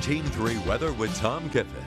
17.3 weather with Tom Kiffin.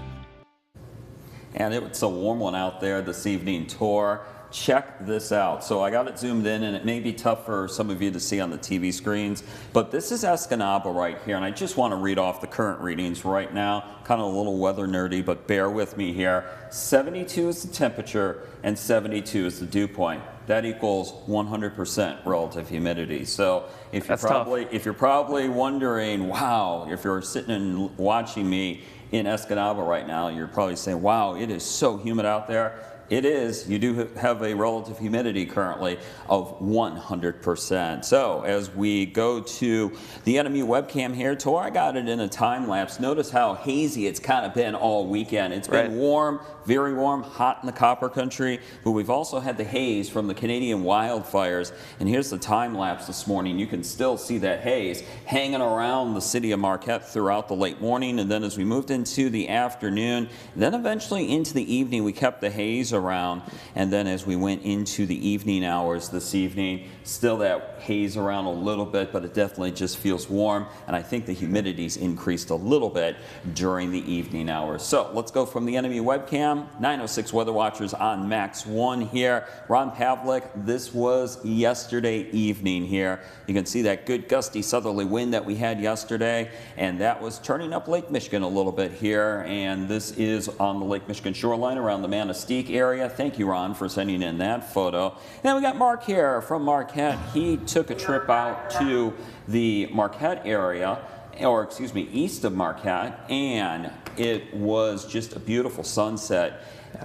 And it's a warm one out there this evening, Tor. Check this out. So I got it zoomed in, and it may be tough for some of you to see on the TV screens, but this is Escanaba right here, and I just want to read off the current readings right now. Kind of a little weather nerdy, but bear with me here. 72 is the temperature, and 72 is the dew point. That equals 100% relative humidity. So if you're probably wondering, wow, if you're sitting and watching me in Escanaba right now, you're probably saying, wow, it is so humid out there. It is. You do have a relative humidity currently of 100%. So as we go to the NMU webcam here, Tor, I got it in a time lapse. Notice how hazy it's kind of been all weekend. It's been warm, very warm, hot in the Copper Country, but we've also had the haze from the Canadian wildfires. And here's the time lapse this morning. You can still see that haze hanging around the city of Marquette throughout the late morning. And then as we moved into the afternoon, then eventually into the evening, we kept the haze around, and then as we went into the evening hours this evening, still that haze around a little bit, but it definitely just feels warm, and I think the humidity's increased a little bit during the evening hours. So let's go from the NMU webcam. 906 Weather Watchers on Max 1 here. Ron Pavlik, this was yesterday evening here. You can see that good gusty southerly wind that we had yesterday, and that was turning up Lake Michigan a little bit here, and this is on the Lake Michigan shoreline around the Manistee area. Thank you, Ron, for sending in that photo. And then we got Mark here from Marquette. He took a trip out to the Marquette area, or excuse me, east of Marquette, and it was just a beautiful sunset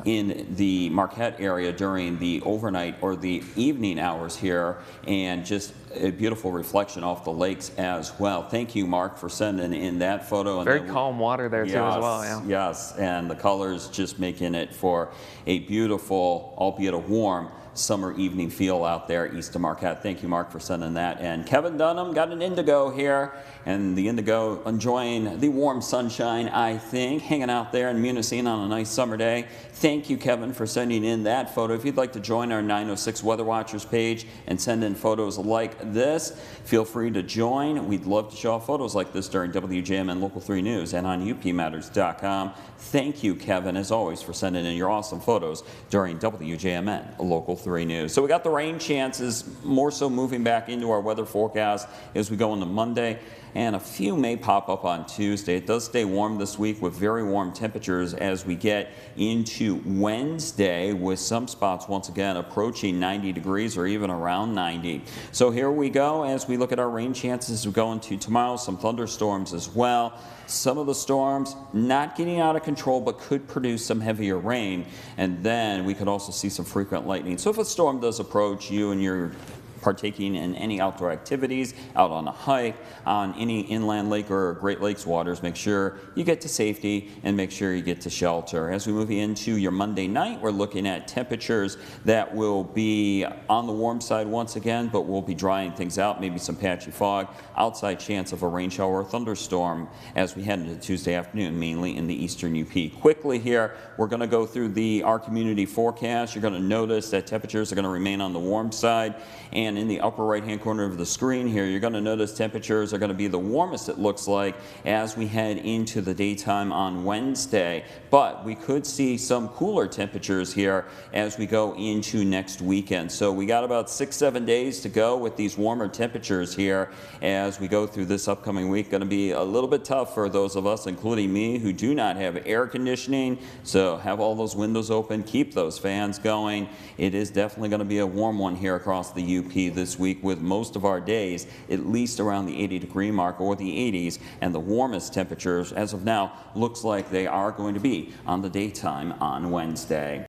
in the Marquette area during the overnight or the evening hours here, and just a beautiful reflection off the lakes as well. Thank you, Mark, for sending in that photo. Very calm water there too as well. Yeah. Yes, and the colors just making it for a beautiful, albeit a warm, summer evening feel out there east of Marquette. Thank you, Mark, for sending that. And Kevin Dunham got an indigo here, and the indigo enjoying the warm sunshine, I think, hanging out there in Munising on a nice summer day. Thank you, Kevin, for sending in that photo. If you'd like to join our 906 Weather Watchers page and send in photos like this, feel free to join. We'd love to show off photos like this during WJMN Local 3 News and on upmatters.com. Thank you, Kevin, as always, for sending in your awesome photos during WJMN Local 3 News. So we got the rain chances more so moving back into our weather forecast as we go into Monday, and a few may pop up on Tuesday. It does stay warm this week with very warm temperatures as we get into Wednesday, with some spots once again approaching 90 degrees or even around 90. So here we go as we look at our rain chances. We go into tomorrow, some thunderstorms as well. Some of the storms not getting out of control, but could produce some heavier rain, and then we could also see some frequent lightning. So if a storm does approach you and you're partaking in any outdoor activities, out on a hike, on any inland lake or Great Lakes waters, make sure you get to safety and make sure you get to shelter. As we move into your Monday night, we're looking at temperatures that will be on the warm side once again, but we'll be drying things out, maybe some patchy fog, outside chance of a rain shower or thunderstorm as we head into Tuesday afternoon, mainly in the eastern UP. Quickly here, we're going to go through our community forecast. You're going to notice that temperatures are going to remain on the warm side, and in the upper right hand corner of the screen here, you're going to notice temperatures are going to be the warmest, it looks like, as we head into the daytime on Wednesday. But we could see some cooler temperatures here as we go into next weekend. So we got about 6-7 days to go with these warmer temperatures here as we go through this upcoming week. Going to be a little bit tough for those of us, including me, who do not have air conditioning. So have all those windows open, keep those fans going. It is definitely going to be a warm one here across the UP this week, with most of our days at least around the 80-degree mark or the 80s, and the warmest temperatures as of now looks like they are going to be on the daytime on Wednesday.